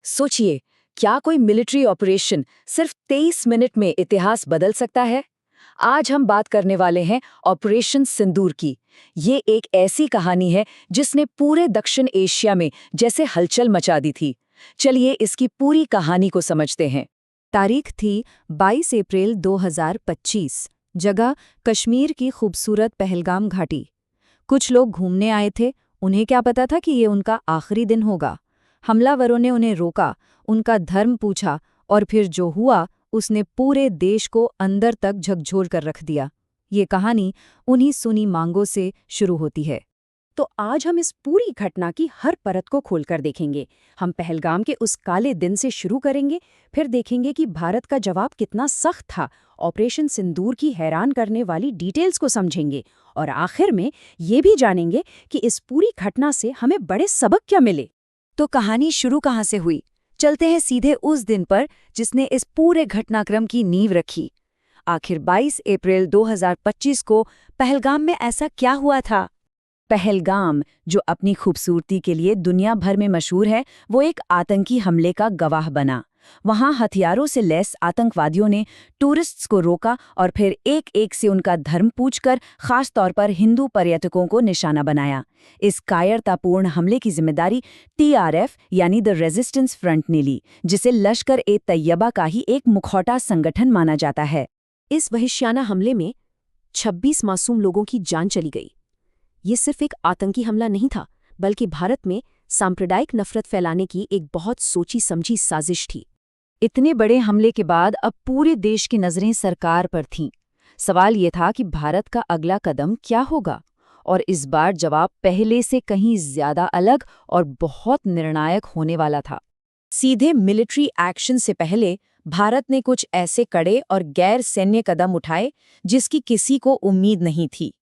सोचिए, क्या कोई मिलिट्री ऑपरेशन सिर्फ 23 मिनट में इतिहास बदल सकता है? आज हम बात करने वाले हैं ऑपरेशन सिंदूर की। ये एक ऐसी कहानी है जिसने पूरे दक्षिण एशिया में जैसे हलचल मचा दी थी। चलिए इसकी पूरी कहानी को समझते हैं। तारीख थी 22 अप्रैल 2025। जगह कश्मीर की खूबसूरत पहलगाम घाटी। कुछ लोग घूमने आए थे। उन्हें क्या पता था कि ये उनका आखिरी दिन होगा। हमलावरों ने उन्हें रोका, उनका धर्म पूछा और फिर जो हुआ उसने पूरे देश को अंदर तक झकझोर कर रख दिया। ये कहानी उन्हीं सुनी मांगों से शुरू होती है। तो आज हम इस पूरी घटना की हर परत को खोलकर देखेंगे। हम पहलगाम के उस काले दिन से शुरू करेंगे, फिर देखेंगे कि भारत का जवाब कितना सख्त था, ऑपरेशन सिंदूर की हैरान करने वाली डिटेल्स को समझेंगे और आखिर में ये भी जानेंगे कि इस पूरी घटना से हमें बड़े सबक क्या मिले। तो कहानी शुरू कहाँ से हुई? चलते हैं सीधे उस दिन पर जिसने इस पूरे घटनाक्रम की नींव रखी। आखिर 22 अप्रैल 2025 को पहलगाम में ऐसा क्या हुआ था? पहलगाम, जो अपनी खूबसूरती के लिए दुनिया भर में मशहूर है, वो एक आतंकी हमले का गवाह बना। वहां हथियारों से लैस आतंकवादियों ने टूरिस्ट्स को रोका और फिर एक एक से उनका धर्म पूछकर खास तौर पर हिंदू पर्यटकों को निशाना बनाया। इस कायरतापूर्ण हमले की जिम्मेदारी TRF यानी द रेजिस्टेंस फ्रंट ने ली, जिसे लश्कर-ए-तैयबा का ही एक मुखौटा संगठन माना जाता है। इस वहिश्याना हमले में 26 मासूम लोगों की जान चली गई। ये सिर्फ एक आतंकी हमला नहीं था, बल्कि भारत में सांप्रदायिक नफरत फैलाने की एक बहुत सोची समझी साजिश थी। इतने बड़े हमले के बाद अब पूरे देश की नज़रें सरकार पर थीं। सवाल ये था कि भारत का अगला कदम क्या होगा, और इस बार जवाब पहले से कहीं ज्यादा अलग और बहुत निर्णायक होने वाला था। सीधे मिलिट्री एक्शन से पहले भारत ने कुछ ऐसे कड़े और गैर सैन्य कदम उठाए जिसकी किसी को उम्मीद नहीं थी।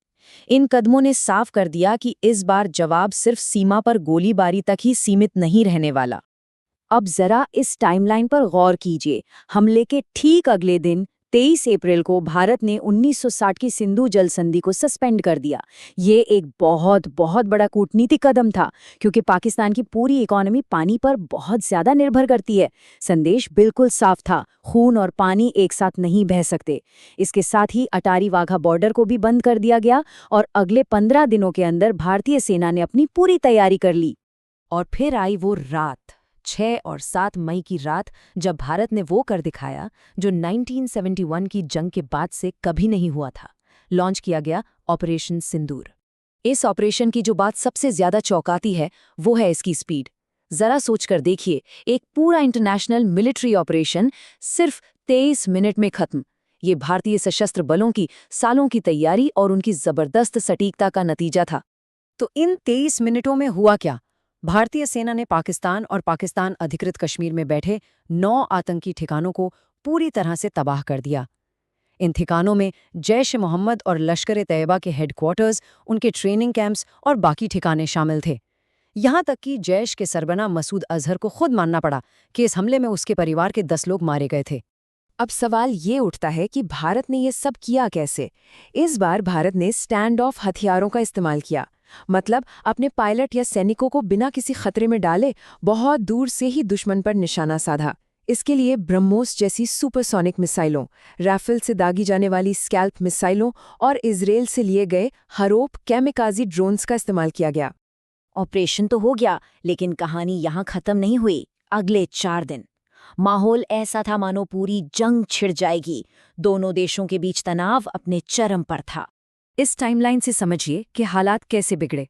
इन कदमों ने साफ कर दिया कि इस बार जवाब सिर्फ सीमा पर गोलीबारी तक ही सीमित नहीं रहने वाला। अब जरा इस टाइमलाइन पर गौर कीजिए। हमले के ठीक अगले दिन 23 अप्रैल को भारत ने 1960 की सिंधु जल संधि को सस्पेंड कर दिया। ये एक बहुत बहुत बड़ा कूटनीतिक कदम था, क्योंकि पाकिस्तान की पूरी इकोनॉमी पानी पर बहुत ज्यादा निर्भर करती है। संदेश बिल्कुल साफ था, खून और पानी एक साथ नहीं बह सकते। इसके साथ ही अटारी वाघा बॉर्डर को भी बंद कर दिया गया और अगले 15 दिनों के अंदर भारतीय सेना ने अपनी पूरी तैयारी कर ली। और फिर आई वो रात, 6 और 7 मई की रात, जब भारत ने वो कर दिखाया जो 1971 की जंग के बाद से कभी नहीं हुआ था। लॉन्च किया गया ऑपरेशन सिंदूर। इस ऑपरेशन की जो बात सबसे ज्यादा चौंकाती है वो है इसकी स्पीड। जरा सोचकर देखिए, एक पूरा इंटरनेशनल मिलिट्री ऑपरेशन सिर्फ 23 मिनट में खत्म। ये भारतीय सशस्त्र बलों की सालों की तैयारी और उनकी जबरदस्त सटीकता का नतीजा था। तो इन 23 मिनटों में हुआ क्या? भारतीय सेना ने पाकिस्तान और पाकिस्तान अधिकृत कश्मीर में बैठे 9 आतंकी ठिकानों को पूरी तरह से तबाह कर दिया। इन ठिकानों में जैश-ए-मोहम्मद और लश्कर-ए-तैयबा के हेडक्वार्टर्स, उनके ट्रेनिंग कैंप्स और बाकी ठिकाने शामिल थे। यहाँ तक कि जैश के सरबराह मसूद अजहर को खुद मानना पड़ा कि इस हमले में उसके परिवार के 10 लोग मारे गए थे। अब सवाल ये उठता है कि भारत ने ये सब किया कैसे? इस बार भारत ने स्टैंड ऑफ हथियारों का इस्तेमाल किया। मतलब अपने पायलट या सैनिकों को बिना किसी खतरे में डाले बहुत दूर से ही दुश्मन पर निशाना साधा। इसके लिए ब्रह्मोस जैसी सुपरसोनिक मिसाइलों, राफेल से दागी जाने वाली स्कैल्प मिसाइलों और इजराइल से लिए गए हरोप कैमिकाजी ड्रोन्स का इस्तेमाल किया गया। ऑपरेशन तो हो गया, लेकिन कहानी यहाँ खत्म नहीं हुई। अगले 4 दिन माहौल ऐसा था मानो पूरी जंग छिड़ जाएगी। दोनों देशों के बीच तनाव अपने चरम पर था। इस टाइमलाइन से समझिए कि हालात कैसे बिगड़े।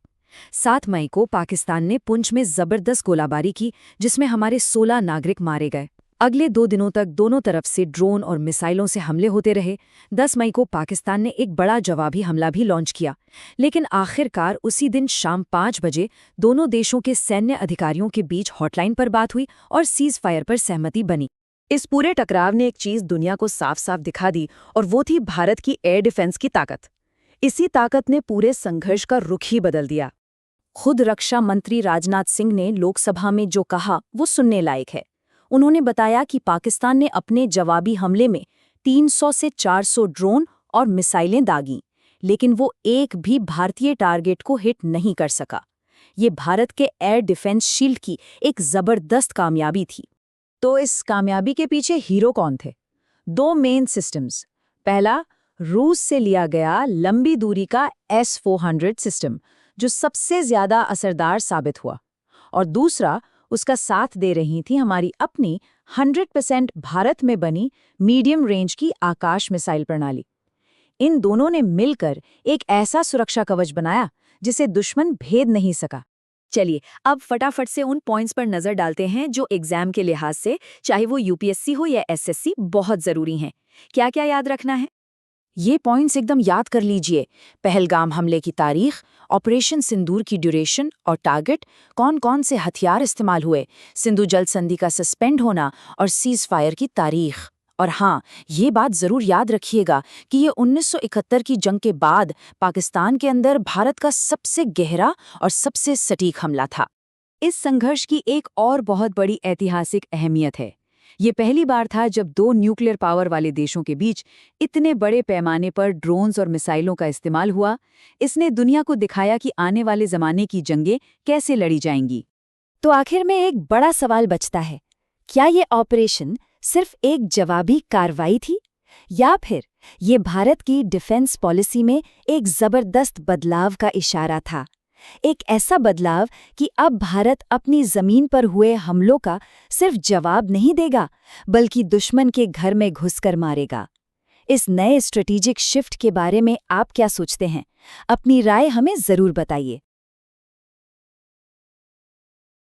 7 मई को पाकिस्तान ने पुंछ में जबरदस्त गोलाबारी की, जिसमें हमारे 16 नागरिक मारे गए। अगले 2 दिनों तक दोनों तरफ से ड्रोन और मिसाइलों से हमले होते रहे। 10 मई को पाकिस्तान ने एक बड़ा जवाबी हमला भी लॉन्च किया, लेकिन आखिरकार उसी दिन शाम 5 बजे दोनों देशों के सैन्य अधिकारियों के बीच हॉटलाइन पर बात हुई और सीज फायर पर सहमति बनी। इस पूरे टकराव ने एक चीज दुनिया को साफ साफ दिखा दी, और वो थी भारत की एयर डिफेंस की ताकत। इसी ताकत ने पूरे संघर्ष का रुख ही बदल दिया। खुद रक्षा मंत्री राजनाथ सिंह ने लोकसभा में जो कहा वो सुनने लायक है। उन्होंने बताया कि पाकिस्तान ने अपने जवाबी हमले में 300 से 400 ड्रोन और मिसाइलें दागीं, लेकिन वो एक भी भारतीय टारगेट को हिट नहीं कर सका। ये भारत के एयर डिफेंस शील्ड की एक जबरदस्त कामयाबी थी। तो इस कामयाबी के पीछे हीरो कौन थे? 2 मेन सिस्टम्स। पहला, रूस से लिया गया लंबी दूरी का S-400 सिस्टम, जो सबसे ज्यादा असरदार साबित हुआ। और दूसरा, उसका साथ दे रही थी हमारी अपनी 100% भारत में बनी मीडियम रेंज की आकाश मिसाइल प्रणाली। इन दोनों ने मिलकर एक ऐसा सुरक्षा कवच बनाया जिसे दुश्मन भेद नहीं सका। चलिए अब फटाफट से उन पॉइंट्स पर नजर डालते हैं जो एग्जाम के लिहाज से, चाहे वो यूपीएससी हो या एसएससी, बहुत जरूरी हैं। क्या क्या याद रखना है? ये पॉइंट्स एकदम याद कर लीजिए। पहलगाम हमले की तारीख, ऑपरेशन सिंदूर की ड्यूरेशन और टारगेट, कौन कौन से हथियार इस्तेमाल हुए, सिंधु जल संधि का सस्पेंड होना और सीज फायर की तारीख। और हाँ, ये बात जरूर याद रखिएगा कि ये 1971 की जंग के बाद पाकिस्तान के अंदर भारत का सबसे गहरा और सबसे सटीक हमला था। इस संघर्ष की एक और बहुत बड़ी ऐतिहासिक अहमियत है। ये पहली बार था जब 2 न्यूक्लियर पावर वाले देशों के बीच इतने बड़े पैमाने पर ड्रोन्स और मिसाइलों का इस्तेमाल हुआ। इसने दुनिया को दिखाया कि आने वाले जमाने की जंगें कैसे लड़ी जाएंगी। तो आखिर में एक बड़ा सवाल बचता है, क्या ये ऑपरेशन सिर्फ एक जवाबी कार्रवाई थी, या फिर ये भारत की डिफेंस पॉलिसी में एक जबरदस्त बदलाव का इशारा था? एक ऐसा बदलाव कि अब भारत अपनी जमीन पर हुए हमलों का सिर्फ जवाब नहीं देगा, बल्कि दुश्मन के घर में घुसकर मारेगा। इस नए स्ट्रेटेजिक शिफ्ट के बारे में आप क्या सोचते हैं? अपनी राय हमें जरूर बताइए।